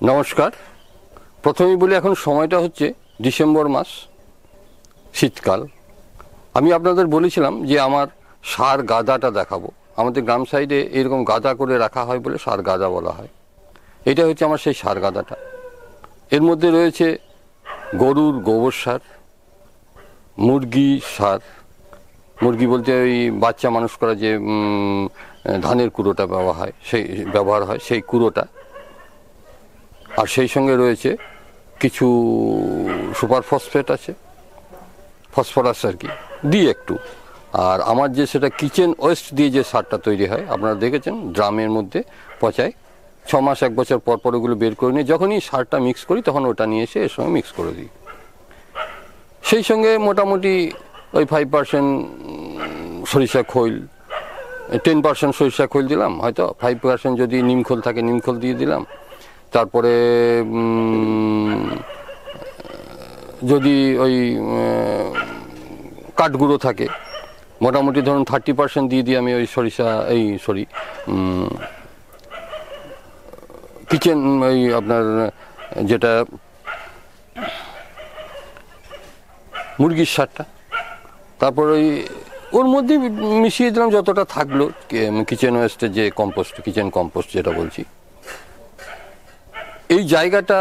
নমস্কার। প্রথমেই বলি, এখন সময়টা হচ্ছে ডিসেম্বর মাস, শীতকাল। আমি আপনাদের বলেছিলাম যে আমার সার গাদাটা দেখাবো। আমাদের গ্রাম সাইডে এরকম গাদা করে রাখা হয় বলে সার গাদা বলা হয়। এটা হচ্ছে আমার সেই সার গাদাটা। এর মধ্যে রয়েছে গরুর গোবর সার, মুরগি সার, মুরগি বলতে ওই বাচ্চা মানুষ করা যে ধানের কুড়োটা ব্যবহার হয় সেই কুড়োটা, আর সেই সঙ্গে রয়েছে কিছু সুপার ফসফেট আছে, ফসফরাস আর কি দিই একটু। আর আমার যে সেটা কিচেন ওয়েস্ট দিয়ে যে সারটা তৈরি হয়, আপনারা দেখেছেন ড্রামের মধ্যে পচায়, 6 মাস 1 বছর পর পর ওগুলো বের করে নিয়ে যখনই সারটা মিক্স করি তখন ওটা নিয়ে এসে এর সঙ্গে মিক্স করে দিই। সেই সঙ্গে মোটামুটি ওই 5% সরিষা খৈল, 10% সরিষা খৈল দিলাম, হয়তো 5% যদি নিমখোল থাকে নিমখোল দিয়ে দিলাম। তারপরে যদি ওই কাঠগুঁড়ো থাকে, মোটামুটি ধরুন 30% দিয়ে দিই আমি ওই কিচেন ওই আপনার যেটা মুরগির সারটা। তারপর ওর মধ্যে মিশিয়ে দিলাম যতটা থাকলো কিচেন ওয়েস্টের যে কম্পোস্ট, কিচেন কম্পোস্ট যেটা বলছি। এই জায়গাটা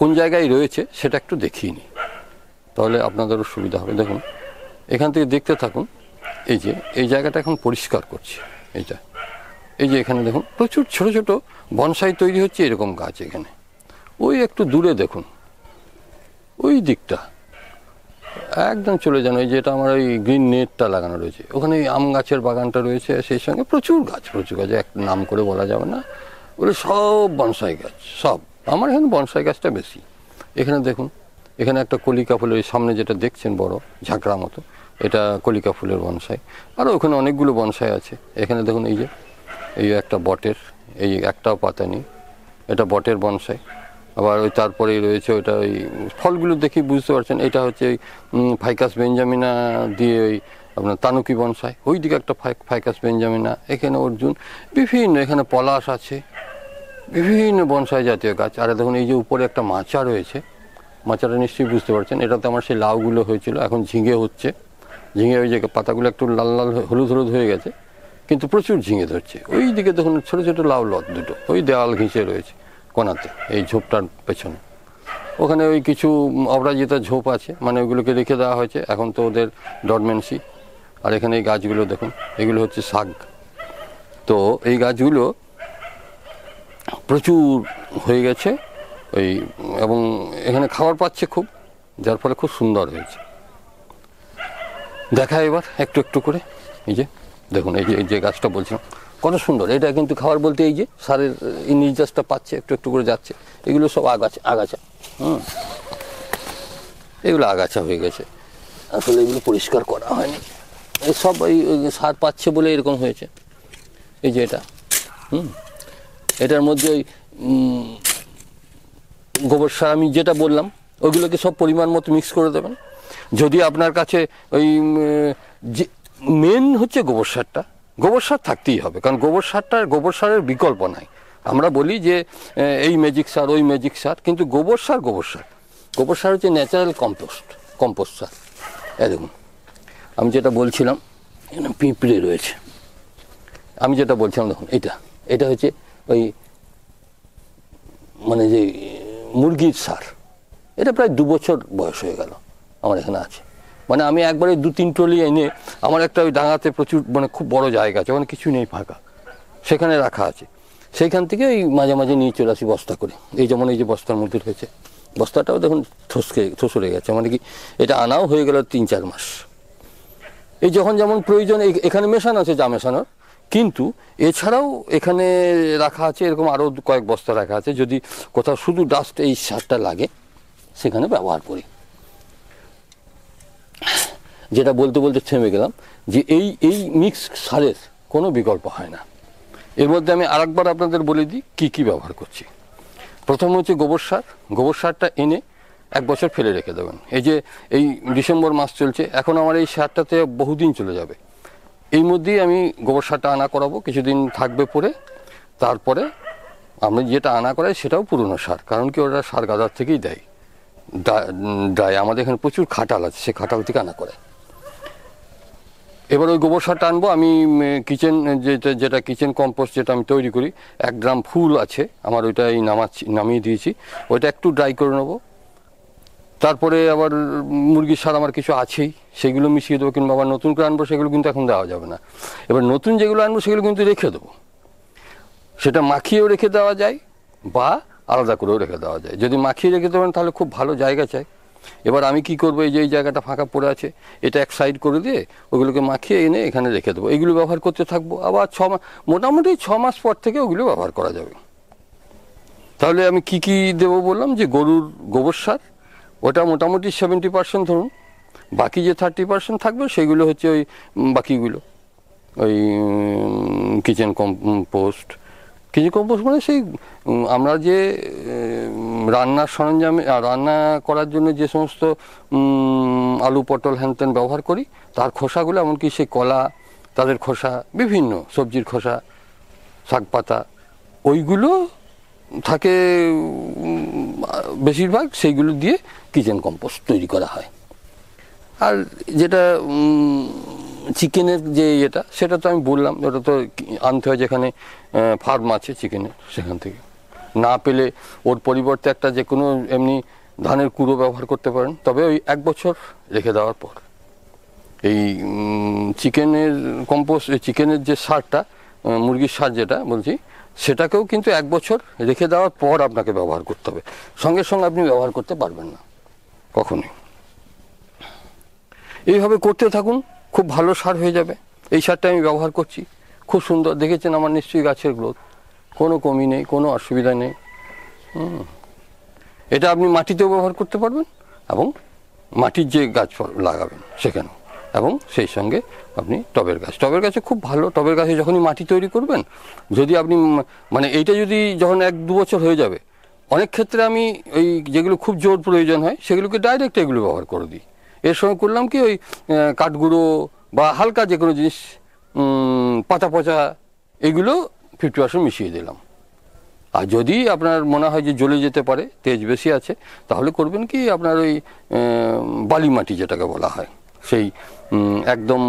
কোন জায়গায় রয়েছে সেটা একটু দেখিয়ে নিই, তাহলে আপনাদেরও সুবিধা হবে। দেখুন, এখান থেকে দেখতে থাকুন। এই জায়গাটা এখন পরিষ্কার করছি। এই যে এখানে দেখুন প্রচুর ছোট ছোট বনসাই তৈরি হচ্ছে, এরকম গাছ এখানে। ওই একটু দূরে দেখুন, ওই দিকটা একদম চলে যান, ওই যেটা আমার ওই গ্রিন নেটটা লাগানো রয়েছে, ওখানে আম গাছের বাগানটা রয়েছে, সেই সঙ্গে প্রচুর গাছ একটা নাম করে বলা যাবে না, ওগুলো সব বনসাই গাছ। সব আমার এখানে বনসাই গাছটা বেশি। এখানে দেখুন, এখানে একটা কলিকা ফুলের সামনে যেটা দেখছেন বড় ঝাঁকড়া মতো, এটা কলিকা ফুলের বনসাই। আর ওখানে অনেকগুলো বনসাই আছে। এখানে দেখুন এই একটা বটের, এই একটাও পাতা নেই, এটা বটের বনসাই। আবার ওই তারপরেই রয়েছে ওইটা, ওই ফলগুলো দেখেই বুঝতে পারছেন এটা হচ্ছে ওই ফাইকাস বেঞ্জামিনা দিয়ে ওই আপনার তানুকি বনসাই। ওই দিকে একটা ফাইকাস বেঞ্জামিনা, এখানে অর্জুন, বিভিন্ন, এখানে পলাশ আছে, বিভিন্ন বনসাই জাতীয় গাছ। আর দেখুন এই যে উপরে একটা মাচা রয়েছে, মাচাটা নিশ্চয়ই বুঝতে পারছেন, এটাতে আমার সেই লাউগুলো হয়েছিল, এখন ঝিঙে হচ্ছে। ঝিঙে ওই যে পাতাগুলো একটু লাল লাল হলুদ হলুদ হয়ে গেছে, কিন্তু প্রচুর ঝিঙে ধরছে। ওই দিকে দেখুন ছোট ছোট লাউ লত দুটো ওই দেওয়াল ঘিঁচে রয়েছে কোনাতে, এই ঝোপটার পেছনে। ওখানে ওই কিছু অপরাজিতা ঝোপ আছে, মানে ওইগুলোকে রেখে দেওয়া হয়েছে, এখন তো ওদের ডরমেন্সি। আর এখানে এই গাছগুলো দেখুন, এগুলো হচ্ছে শাক। তো এই গাছগুলো প্রচুর হয়ে গেছে এবং এখানে খাবার পাচ্ছে খুব, যার ফলে খুব সুন্দর হয়েছে। দেখা এবার একটু একটু করে। এই যে দেখুন, এই যে গাছটা বলছিলাম কত সুন্দর, এটা কিন্তু খাবার বলতে এই যে সারের এই নির্যাসটা পাচ্ছে, একটু একটু করে যাচ্ছে। এগুলো সব আগাছা, এগুলো আগাছা হয়ে গেছে, আসলে এগুলো পরিষ্কার করা হয়নি। এই সব এই সার পাচ্ছে বলে এরকম হয়েছে। এই যে এটার মধ্যে ওই গোবর সার আমি যেটা বললাম ওইগুলোকে সব পরিমাণ মতো মিক্স করে দেবেন। যদি আপনার কাছে ওই যে মেন হচ্ছে গোবর সার থাকতেই হবে, কারণ গোবর সারের বিকল্প নাই। আমরা বলি যে এই ম্যাজিক সার ওই ম্যাজিক সার, কিন্তু গোবর সার হচ্ছে ন্যাচারাল কম্পোস্ট সার। দেখুন আমি যেটা বলছিলাম, এখানে পিঁপড়ে রয়েছে, আমি যেটা বলছিলাম দেখুন এটা হচ্ছে ওই মানে যে মুরগির সার। এটা প্রায় 2 বছর বয়স হয়ে গেল আমার এখানে আছে। মানে আমি একবারে 2-3 ট্রলি এনে, আমার একটা ওই ডাঙাতে প্রচুর মানে খুব বড় জায়গা আছে, ওখানে কিছু নেই ফাঁকা, সেখানে রাখা আছে। সেইখান থেকে এই মাঝে মাঝে নিয়ে চলে আসি বস্তা করে। এই যেমন এই যে বস্তার মধ্যে রয়েছে, বস্তাটাও দেখুন ঠোসরে গেছে, মানে কি এটা আনাও হয়ে গেল 3-4 মাস। এই যখন যেমন প্রয়োজন এখানে মেশানো আছে, যা মেশানোর, কিন্তু এছাড়াও এখানে রাখা আছে এরকম আরও কয়েক বস্তা রাখা আছে, যদি কোথাও শুধু ডাস্ট এই সারটা লাগে সেখানে ব্যবহার করি। যেটা বলতে বলতে থেমে গেলাম, যে এই মিক্স সারের কোনো বিকল্প হয় না। এর মধ্যে আমি আরেকবার আপনাদের বলে দিই কি ব্যবহার করছি। প্রথম হচ্ছে গোবর সারটা এনে 1 বছর ফেলে রেখে দেবেন। এই ডিসেম্বর মাস চলছে, এখন আমার এই সারটাতে বহুদিন চলে যাবে। এই মধ্যেই আমি গোবর সারটা আনা করাবো, কিছুদিন থাকবে পরে, তারপরে আমরা যেটা আনা করাই সেটাও পুরনো সার, কারণ কি ওরা সার গাদার থেকেই দেয়, ড্রাই। আমাদের এখানে প্রচুর খাটাল আছে, সে খাটাল থেকে আনা করে। এবার ওই গোবর সারটা আনবো আমি, কিচেন যেটা কিচেন কম্পোস্ট যেটা আমি তৈরি করি, 1 গ্রাম ফুল আছে আমার, ওইটাই নামিয়ে দিয়েছি, ওইটা একটু ড্রাই করে নেবো। তারপরে আবার মুরগির সার আমার কিছু আছেই, সেগুলো মিশিয়ে দেবো, কিংবা আবার নতুন করে আনবো, সেগুলো কিন্তু এখন দেওয়া যাবে না। এবার নতুন যেগুলো আনবো সেগুলো কিন্তু রেখে দেবো, সেটা মাখিয়েও রেখে দেওয়া যায় বা আলাদা করেও রেখে দেওয়া যায়। যদি মাখিয়ে রেখে দেবেন তাহলে খুব ভালো জায়গা চাই। এবার আমি কি করবো, এই যে এই জায়গাটা ফাঁকা পড়ে আছে, এটা এক সাইড করে দিয়ে ওগুলোকে মাখিয়ে এনে এখানে রেখে দেবো, এগুলো ব্যবহার করতে থাকবো। আবার মোটামুটি 6 মাস পর থেকে ওগুলো ব্যবহার করা যাবে। তাহলে আমি কি কি দেবো বললাম, যে গরুর গোবর সার, ওটা মোটামুটি 70% ধরুন, বাকি যে 30% থাকবে সেগুলো হচ্ছে ওই বাকিগুলো, ওই কিচেন কম্পোস্ট মানে সেই আমরা যে রান্নার সরঞ্জামে, রান্না করার জন্য যে সমস্ত আলু পটল হ্যানত্যান ব্যবহার করি তার খোসাগুলো, এমনকি সেই কলা, তাদের খোসা, বিভিন্ন সবজির খোসা, শাক পাতা, ওইগুলো থাকে বেশিরভাগ, সেইগুলো দিয়ে কিচেন কম্পোস্ট তৈরি করা হয়। আর যেটা চিকেনের যে এটা, সেটা তো আমি বললাম, ওটা তো আনতে হয় যেখানে ফার্ম আছে চিকেনের, সেখান থেকে। না পেলে ওর পরিবর্তে একটা যে কোনো এমনি ধানের কুড়ো ব্যবহার করতে পারেন, তবে ওই 1 বছর রেখে দেওয়ার পর। এই চিকেনের কম্পোস্ট, চিকেনের যে সারটা, মুরগির সার যেটা বলছি, সেটাকেও কিন্তু 1 বছর রেখে দেওয়ার পর আপনাকে ব্যবহার করতে হবে, সঙ্গে সঙ্গে আপনি ব্যবহার করতে পারবেন না কখনোই। এইভাবে করতে থাকুন, খুব ভালো সার হয়ে যাবে। এই সারটা আমি ব্যবহার করছি, খুব সুন্দর, দেখেছেন আমার নিশ্চয়ই গাছের গ্রোথ, কোনো কমি নেই, কোনো অসুবিধা নেই। এটা আপনি মাটিতেও ব্যবহার করতে পারবেন, এবং মাটির যে গাছ লাগাবেন সেখানেও, এবং সেই সঙ্গে আপনি টবের গাছে খুব ভালো। টবের গাছে যখনই মাটি তৈরি করবেন, যদি আপনি মানে এইটা যদি যখন 1-2 বছর হয়ে যাবে, অনেক ক্ষেত্রে আমি ওই যেগুলো খুব জোর প্রয়োজন হয় সেগুলোকে ডাইরেক্ট এগুলো ব্যবহার করে দিই। এর সঙ্গে করলাম কি, ওই কাঠগুঁড়ো বা হালকা যে কোনো জিনিস, পাতা পচা, এগুলো 50% মিশিয়ে দিলাম। আর যদি আপনার মনে হয় যে জ্বলে যেতে পারে, তেজ বেশি আছে, তাহলে করবেন কি, আপনার ওই বালি মাটি যেটাকে বলা হয়, সেই একদম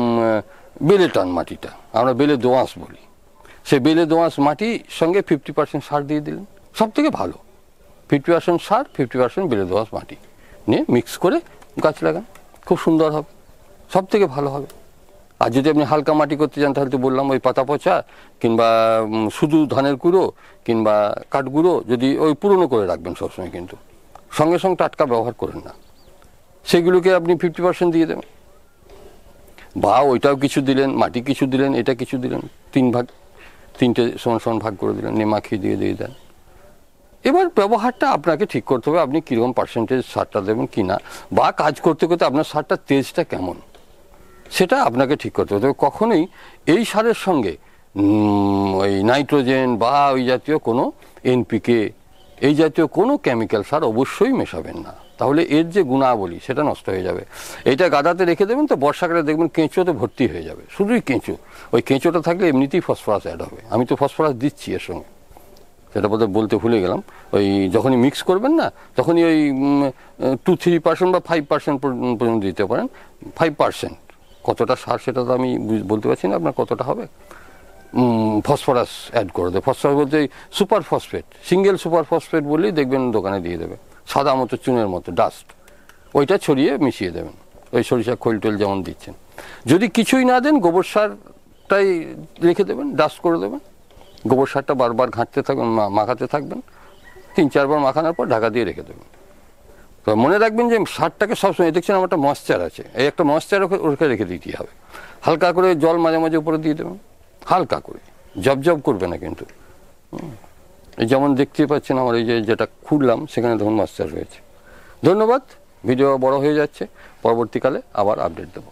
বেলে টান মাটিটা, আমরা বেলে দোআঁশ বলি, সেই বেলে দোআঁশ মাটির সঙ্গে 50% সার দিয়ে দিলেন, সব থেকে ভালো। 50% সার, 50% বেলে দোআঁশ মাটি নিয়ে মিক্স করে গাছ লাগান, খুব সুন্দর হবে, সব থেকে ভালো হবে। আর যদি আপনি হালকা মাটি করতে চান, তাহলে তো বললাম ওই পাতা পচা, কিংবা শুধু ধানের কুড়ো কিংবা কাঠগুঁড়ো, যদি ওই পুরনো করে রাখবেন সবসময়, কিন্তু সঙ্গে সঙ্গে টাটকা ব্যবহার করেন না, সেগুলোকে আপনি 50% দিয়ে দেবেন। বা ওইটাও কিছু দিলেন, মাটি কিছু দিলেন, এটা কিছু দিলেন, 3 ভাগ, 3টে সমান সমান ভাগ করে দিলেন, নিয়ে মাখিয়ে দিয়ে দেন। এবার ব্যবহারটা আপনাকে ঠিক করতে হবে, আপনি কীরকম পার্সেন্টেজ সারটা দেবেন কি না, বা কাজ করতে করতে আপনার সারটার তেজটা কেমন, সেটা আপনাকে ঠিক করতে হবে। তবে কখনোই এই সারের সঙ্গে ওই নাইট্রোজেন বা ওই জাতীয় কোনো এনপিকে, এই জাতীয় কোনো কেমিক্যাল সার অবশ্যই মেশাবেন না, তাহলে এর যে গুণাবলী সেটা নষ্ট হয়ে যাবে। এইটা গাদাতে রেখে দেবেন, তো বর্ষাকালে দেখবেন কেঁচোতে ভর্তি হয়ে যাবে, শুধুই কেঁচো। ওই কেঁচোটা থাকলে এমনিতেই ফসফরাস অ্যাড হবে, আমি তো ফসফরাস দিচ্ছি এর সঙ্গে, সেটা বলতে ভুলে গেলাম। ওই যখনই মিক্স করবেন না, তখনই ওই 2-3% বা 5% পর্যন্ত দিতে পারেন। 5% কতটা সার সেটা তো আমি বলতে পারছি না আপনার কতটা হবে, ফসফরাস অ্যাড করে দেবে। ফসফরাস বলতে super phosphate, single super phosphate বললেই দেখবেন দোকানে দিয়ে দেবে, সাদা মতো চুনের মতো ডাস্ট, ওইটা ছড়িয়ে মিশিয়ে দেবেন, ওই সরিষা খৈল টোল যেমন দিচ্ছেন। যদি কিছুই না দেন, গোবর সারটাই রেখে দেবেন, ডাস্ট করে দেবেন, গোবর সারটা বারবার ঘাঁটতে থাকবেন, মাখাতে থাকবেন, 3-4 বার মাখানোর পর ঢাকা দিয়ে রেখে দেবেন। তো মনে রাখবেন যে সারটাকে সবসময়, দেখছেন আমার একটা ময়েশ্চার আছে, এই একটা ময়েশ্চার ওকে রেখে দিতে হবে, হালকা করে জল মাঝে মাঝে উপরে দিয়ে দেবেন, হালকা করে, জব করবে না কিন্তু। এই যেমন দেখতে পাচ্ছেন আমার এই যেটা খুললাম, সেখানে দেখুন ময়েশ্চার রয়েছে। ধন্যবাদ, ভিডিও বড় হয়ে যাচ্ছে, পরবর্তীকালে আবার আপডেট দেবো।